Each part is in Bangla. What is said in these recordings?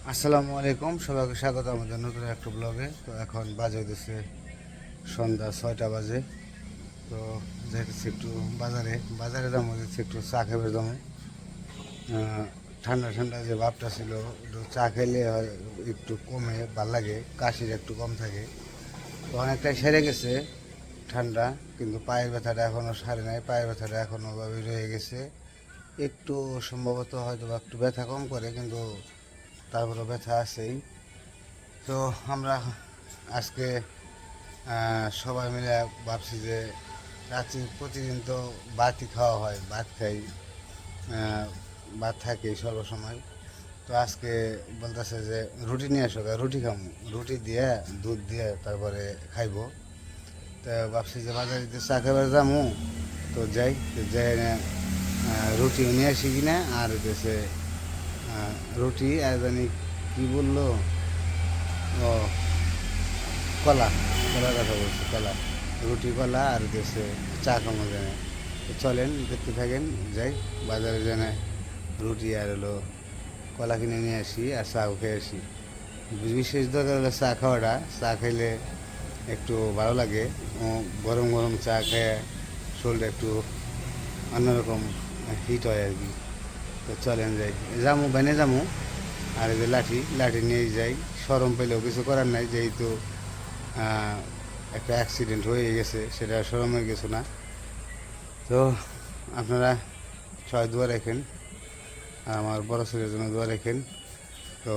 আসসালামু আলাইকুম, সবাইকে স্বাগত আমাদের নতুন একটা ব্লগে। তো এখন বাজে হইতেছে সন্ধ্যা 6টা বাজে। তো যাইতেছি একটু বাজারে বাজারে দাম হচ্ছে একটু চা খাবার দামে। ঠান্ডা ঠান্ডা যে ভাবটা ছিল, একটু চা খেলে একটু কমে ভাল লাগে, কাশির একটু কম থাকে। তো অনেকটাই সেরে গেছে ঠান্ডা, কিন্তু পায়ের ব্যথাটা এখনও সারে নাই, পায়ের ব্যথাটা এখনও ভাবে রয়ে গেছে। একটু সম্ভবত হয়তো বা একটু ব্যথা কম করে, কিন্তু তারপরে ব্যথা আছেই। তো আমরা আজকে সবাই মিলে ভাবছি যে রাত্রি প্রতিদিন তো ভাতই খাওয়া হয়, ভাত খাই, ভাত থাকে সর্বসময়। তো আজকে বলতেছে যে রুটি নিয়ে আসো, রুটি খামু, রুটি দিয়ে দুধ দিয়ে তারপরে খাইব। তো ভাবছি যে বাজারে যে চা খাবার যামু, তো যাই, তো যাই না রুটিও নিয়ে আসি কিনা, আর হচ্ছে রুটি আর জানি কী বললো, ও কলা, কলার কথা বলছি, কলা, রুটি কলা আর দেশে চা খামো জানে। তো চলেন দেখতে থাকেন, যাই বাজারে জানে রুটি আর হলো কলা কিনে নিয়ে আসি আর চাও খেয়ে আসি। বিশেষ দরকার হলো চা খাওয়াটা, চা খাইলে একটু ভালো লাগে। গরম গরম চা খেয়ে শরীরটা একটু অন্যরকম হিট হয় আর কি। তো চলেন যাই, যামু বেনে যামু, আর এই যে লাঠি লাঠি নিয়ে যাই। সরম পেলেও কিছু করার নাই, যেহেতু একটা অ্যাক্সিডেন্ট হয়ে গেছে, সেটা সরমের কিছু না। তো আপনারা সবাই দোয়া রাখেন, আর আমার বড় ছেলের জন্য দোয়া রাখেন। তো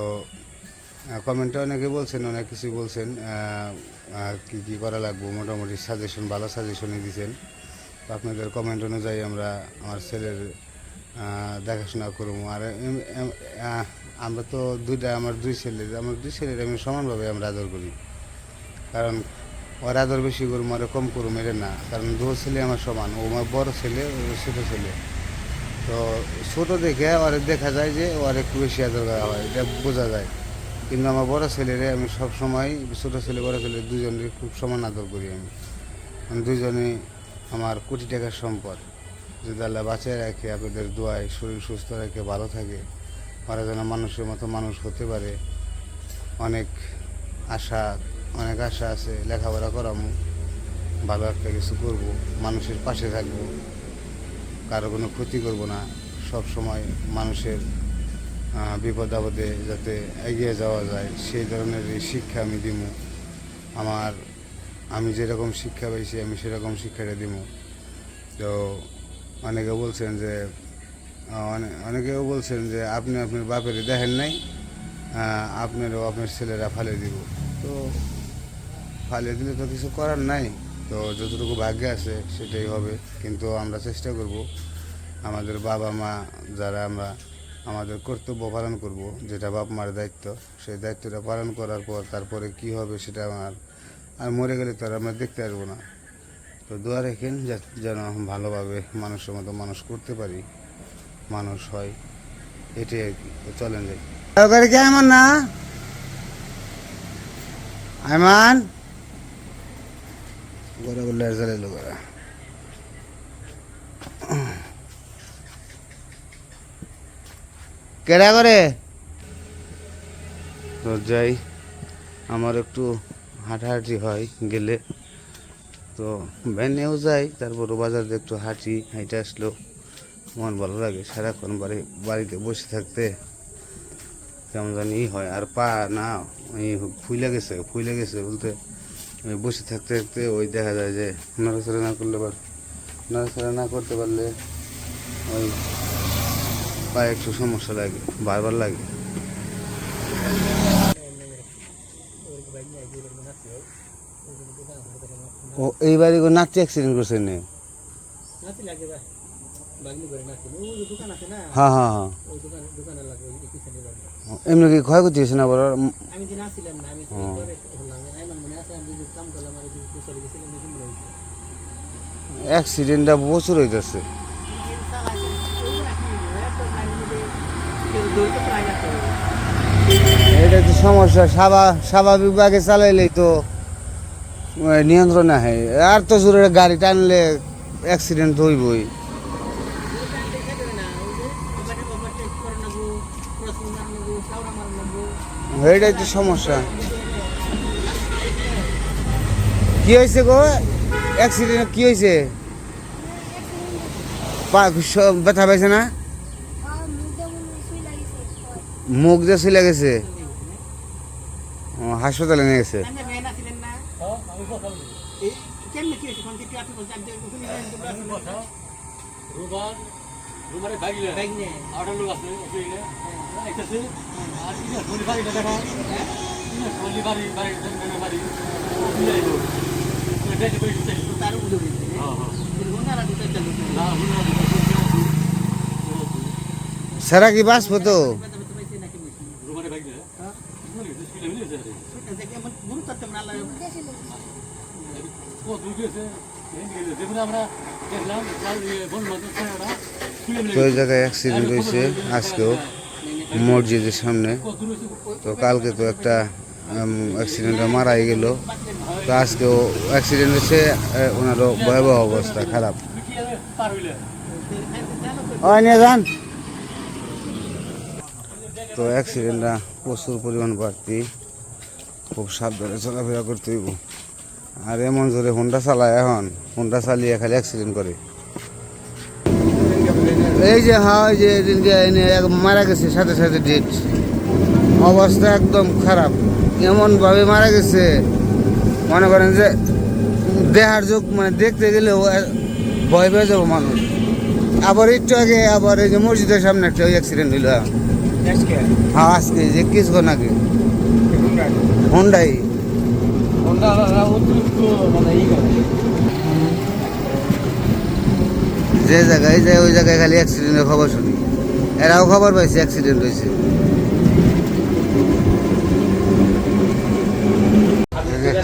কমেন্টে অনেকে বলছেন, অনেক কিছু বলছেন, কী কী করা লাগবে, মোটামুটি সাজেশন, ভালো সাজেশনই দিয়েছেন। তো আপনাদের কমেন্ট অনুযায়ী আমরা আমার ছেলের দেখাশোনা করবো। আর আমরা তো আমার দুই ছেলের আমি সমানভাবে আমরা আদর করি। কারণ ওর আদর বেশি করুম আর কম করুম এটা না, কারণ দু ছেলে আমার সমান, ও আমার বড় ছেলে, ও ছোটো ছেলে। তো ছোটো দেখে ওর দেখা যায় যে ওর একটু বেশি আদর করা হয়, এটা বোঝা যায়। কিন্তু আমার বড় ছেলেরে আমি সবসময়, ছোটো ছেলে বড় ছেলে দুজনকে খুব সমান আদর করি আমি দুজনেই আমার কোটি টাকার সম্পদ। যদি আল্লাহ বাঁচিয়ে রাখে, আপনাদের দোয়ায় শরীর সুস্থ রাখে, ভালো থাকে, ওরা যেন মানুষের মতো মানুষ হতে পারে। অনেক আশা অনেক আশা আছে, লেখাপড়া করামো, ভালো একটা কিছু করব, মানুষের পাশে থাকবো, কারো কোনো ক্ষতি করব না, সব সময় মানুষের বিপদ আপদে যাতে এগিয়ে যাওয়া যায় সেই ধরনের এই শিক্ষা আমি দিব। আমি যেরকম শিক্ষা পাইছি আমি সেরকম শিক্ষাটা দিব। তো অনেকেও বলছেন যে আপনি আপনার বাপের দেখেন নাই, আপনারও আপনার ছেলেরা ফালে দিব। তো ফালে দিলে তো কিছু করার নাই, তো যতটুকু ভাগ্যে আছে সেটাই হবে। কিন্তু আমরা চেষ্টা করব আমাদের বাবা মা যারা, আমরা আমাদের কর্তব্য পালন করব, যেটা বাপ মার দায়িত্ব, সেই দায়িত্বটা পালন করার পর তারপরে কি হবে সেটা আর মরে গেলে তো আর আমরা দেখতে আসবো না। তো দোয়া রেখেন যেন ভালোভাবে মানুষের মতো মানুষ করতে পারি, মানুষ হয়, এটাই আর কি। তো চলেন যাই। কি আমার না আইমান গোরা বললে জ্বালাইলো গোরা। কেডা করে তো যাই, আমার একটু হাঁটাহাঁটি হয় গেলে, তো ভ্যানেও যাই, তারপর বাজার দিয়ে একটু হাঁটে আসলো মন ভালো লাগে। সারাক্ষণ বাড়িতে বসে থাকতে কেমন জানি হয়, আর পা না ওই ফুইলে গেছে বলতে, বসে থাকতে থাকতে ওই দেখা যায় যে নড়াচড়া না করতে পারলে ওই পায়ে একটু সমস্যা লাগে, বারবার লাগে। ও এই বাড়ি নাচতে অ্যাক্সিডেন্ট করছে নে। হ্যাঁ হ্যাঁ হ্যাঁ, এমনি কি ক্ষয়ক্ষতি হয়েছে না বড়? অ্যাক্সিডেন্টটা প্রচুর হইতেছে। এটা তো সমস্যা, স্বাভাবিকভাবে চালাইলেই তো নিয়ন্ত্রণে হয়, আর তো জোরে গাড়ি টানলে অ্যাক্সিডেন্ট হইবই। এইটাই তো সমস্যা। কি হয়েছে গো, অ্যাক্সিডেন্ট কি হয়েছে? পা ব্যথা পাইছে না? মুখ দিয়ে শুলে গেছে, হাসপাতালে নিয়ে গেছে। সারা কি বাঁচবো তো? তো ওই জায়গায় অ্যাক্সিডেন্ট হয়েছে আজকেও মসজিদের সামনে। তো কালকে তো একটা অ্যাক্সিডেন্টে মারাই গেল। তো আজকেও অ্যাক্সিডেন্ট হয়েছে, ওনারও ভয়াবহ অবস্থা খারাপ। নিয়ে যান। তো অ্যাক্সিডেন্টটা প্রচুর পরিমাণ বাড়তি, খুব সাবধানে চলাফেরা করতে হইব। আর এমন জোরে হোন্ডা চালায়, এখন হোন্ডা চালিয়ে খালি অ্যাক্সিডেন্ট করে। এই যে হ্যাঁ, ওই যে এদিনকে মারা গেছে, সাথে সাথে ডেট, অবস্থা একদম খারাপ। এমনভাবে মারা গেছে মনে করেন যে দেহার যুগ, মানে দেখতে গেলেও ভয় পেয়ে যাবো মানুষ। আবার একটু আগে আবার এই যে মসজিদের সামনে একটা ওই অ্যাক্সিডেন্ট হইল। হ্যাঁ আজকে যে কিছুক্ষণ আগে হোন্ডাই, যে জায়গায় যায় ওই জায়গায় খালি অ্যাক্সিডেন্টের খবর শুনি। এরাও খবর পাইছে অ্যাক্সিডেন্ট হয়েছে।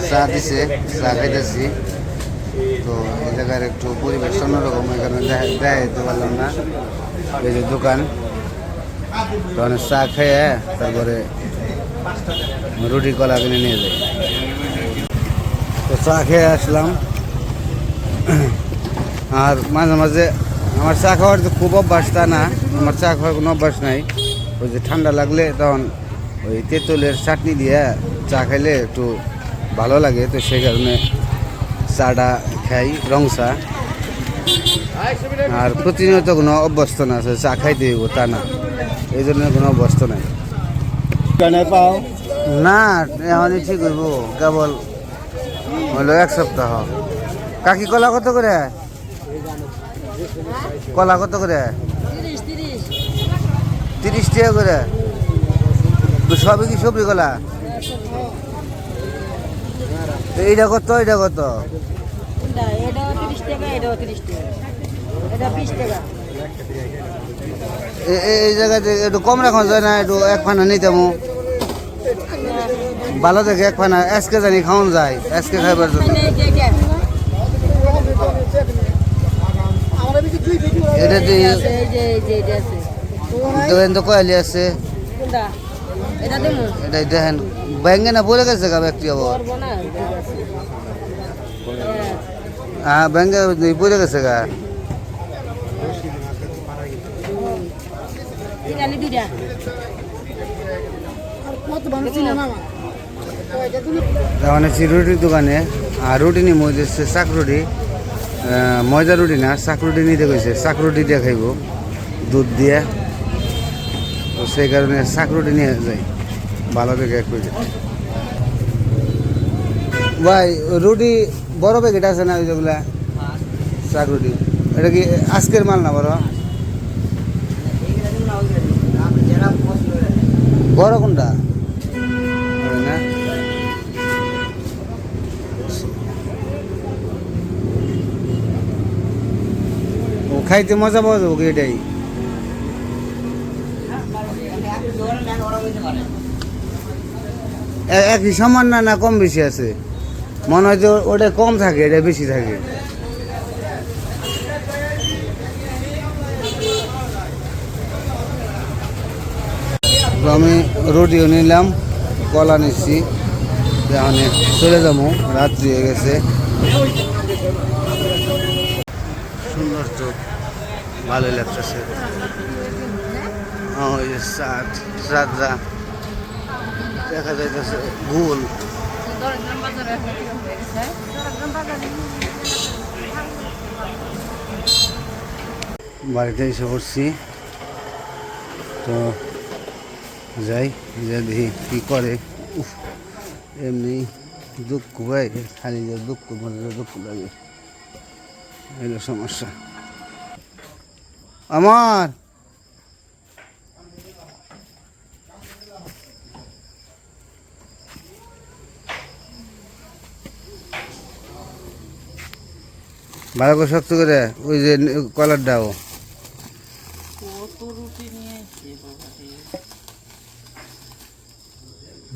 চা দিছে, চা খাইতেছি। তো এই জায়গার একটু পরিবেশ অন্যরকম, এখানে দেখাইতে পারলাম না। এই যে দোকান, তখন চা খেয়ে তারপরে রুটি কলা কিনে নিয়ে যাই। তো চা খেয়ে আসলাম। আর মাঝে মাঝে আমার চা খাওয়ার তো খুব অভ্যাস তা না, আমার চা খাওয়ার কোনো অভ্যাস নাই। ওই যে ঠান্ডা লাগলে তখন ওই তেঁতুলের চাটনি দিয়ে চা খাইলে একটু ভালো লাগে। তো সেই কারণে চাটা খাই, রং চা। আর প্রতিনিয়ত কোনো অভ্যস্ত না, চা খাইতে হইব তা না, এই জন্য কোনো অভ্যস্ত নাই। পাও না, এখনই ঠিক হইব, কেবল হলো 1 সপ্তাহ। কাকি কলা কত করে? কলা কত করে? 30 টাকা করে। সবই কি সবজি কলা? এইটা কত, এইটা কত? এই জায়গাতে একটু কম রাখা যায় না? একটু এক ফানা নিতাম ভালো দেখে, এক ফানা আজকে জানি খাওয়ান যায়, আজকে খাইবার জন্য। এটা তো কয়ালি আছে, এটাই দেখেন ব্যাঙ্গে না পড়ে গেছে গা ব্যক্তি। আবার হ্যাঁ ব্যাঙ্গে পড়ে গেছে গা। এখন আছি রুটির দোকানে, আর রুটি নিয়ে মজা এসছে শাক রুটি, ময়দা রুটি না, শাক রুটি নিতে গেছে। শাক রুটি দিয়ে খাইব দুধ দিয়ে, তো সেই কারণে শাক রুটি নিয়ে যাই ভালো থেকে এক প্যাকেট। ভাই রুটি বড় প্যাকেট আছে না, ওই যেগুলা শাক রুটি, এটা কি আজকের মাল না? বড় কোনটা না? খাইতে মজা পাওয়া যাবো এটাই। একই সমান না, না কম বেশি আছে? মনে হয় যে ওটা কম থাকে, এটা বেশি থাকে। আমি রুটিও নিলাম, কলা নিচ্ছি, এখন চলে যাবো, রাত্রি হয়ে গেছে। সুন্দর চোখ, ভালোই লাগতেছে। ওই যে সাতরা দেখা যাইতেছে গোল বাড়িতে এসে পড়ছি তো যাই যে দেখি কী করে উফ এমনি দুঃখ ভাই খালি যে দুঃখ মনে দুঃখ লাগে এলো সমস্যা আমার ভালো করে শক্ত করে ওই যে কলারটাও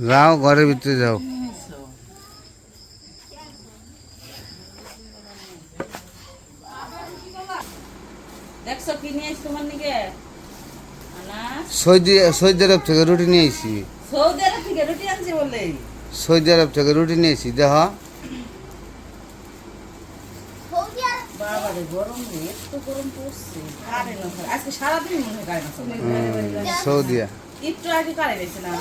যাও ঘরের ভিতরে যাও সৌদি আরব থেকে রুটি নিয়ে আইছি সৌদি আরব থেকে রুটি নিয়ে আইছি দেখ সৌদিয়া একটু আগে কারে গেছে না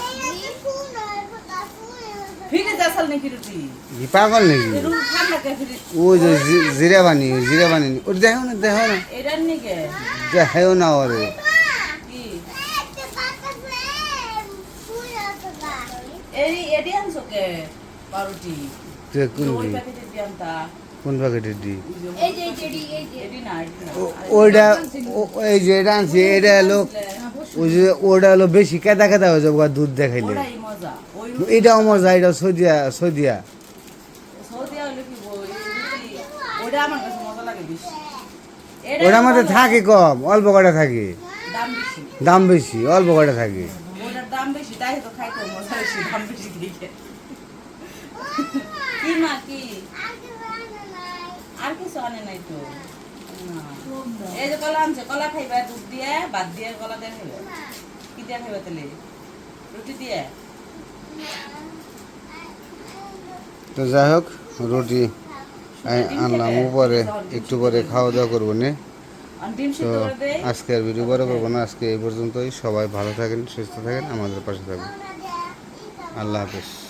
ফিরে যাসাল নাকি রুটি পাগল নাকি ঠান্ডা কে ফিরে ওই যে জিরা বানি ওর দেখো না এটার নিকে দেখো না ওরে কি এডি আনছো কে পারুটি ওই প্যাকেটে দিয়ামতা কোন প্যাকেটের দি এই যে এডি না ওইটা এই যে এটা আনছি এটা লোক ওই যে ওটা হলো বেশি কেদা কেদা হয়ে যাবে দুধ দেখাইলে ওটাই মজা ওই এটাও মজা এটা সৌদিয়া সৌদিয়া হলো কি ওটা আমার কাছে মজা লাগে বেশি ওটার মধ্যে থাকে কম অল্প কটা থাকে দাম বেশি দাম বেশি অল্প কটা থাকে ওটার দাম বেশি তাই তো খাইতে মজা বেশি দাম বেশি দিকে কি মা কি আর কিছু আনে নাই তো এই যে কলা আনছে কলা খাইবা দুধ দিয়ে ভাত দিয়ে কলা দিয়ে খাইবা কি দিয়ে খাইবা তাহলে রুটি দিয়ে তো যাই হোক রুটি আনলাম উপরে একটু পরে খাওয়া দাওয়া করবো নে ডিম তো সিদ্ধ করে দেই আজকে আর ভিডিও বড় করবো না আজকে এই পর্যন্তই সবাই ভালো থাকেন সুস্থ থাকেন আমাদের পাশে থাকবেন আল্লাহ হাফেজ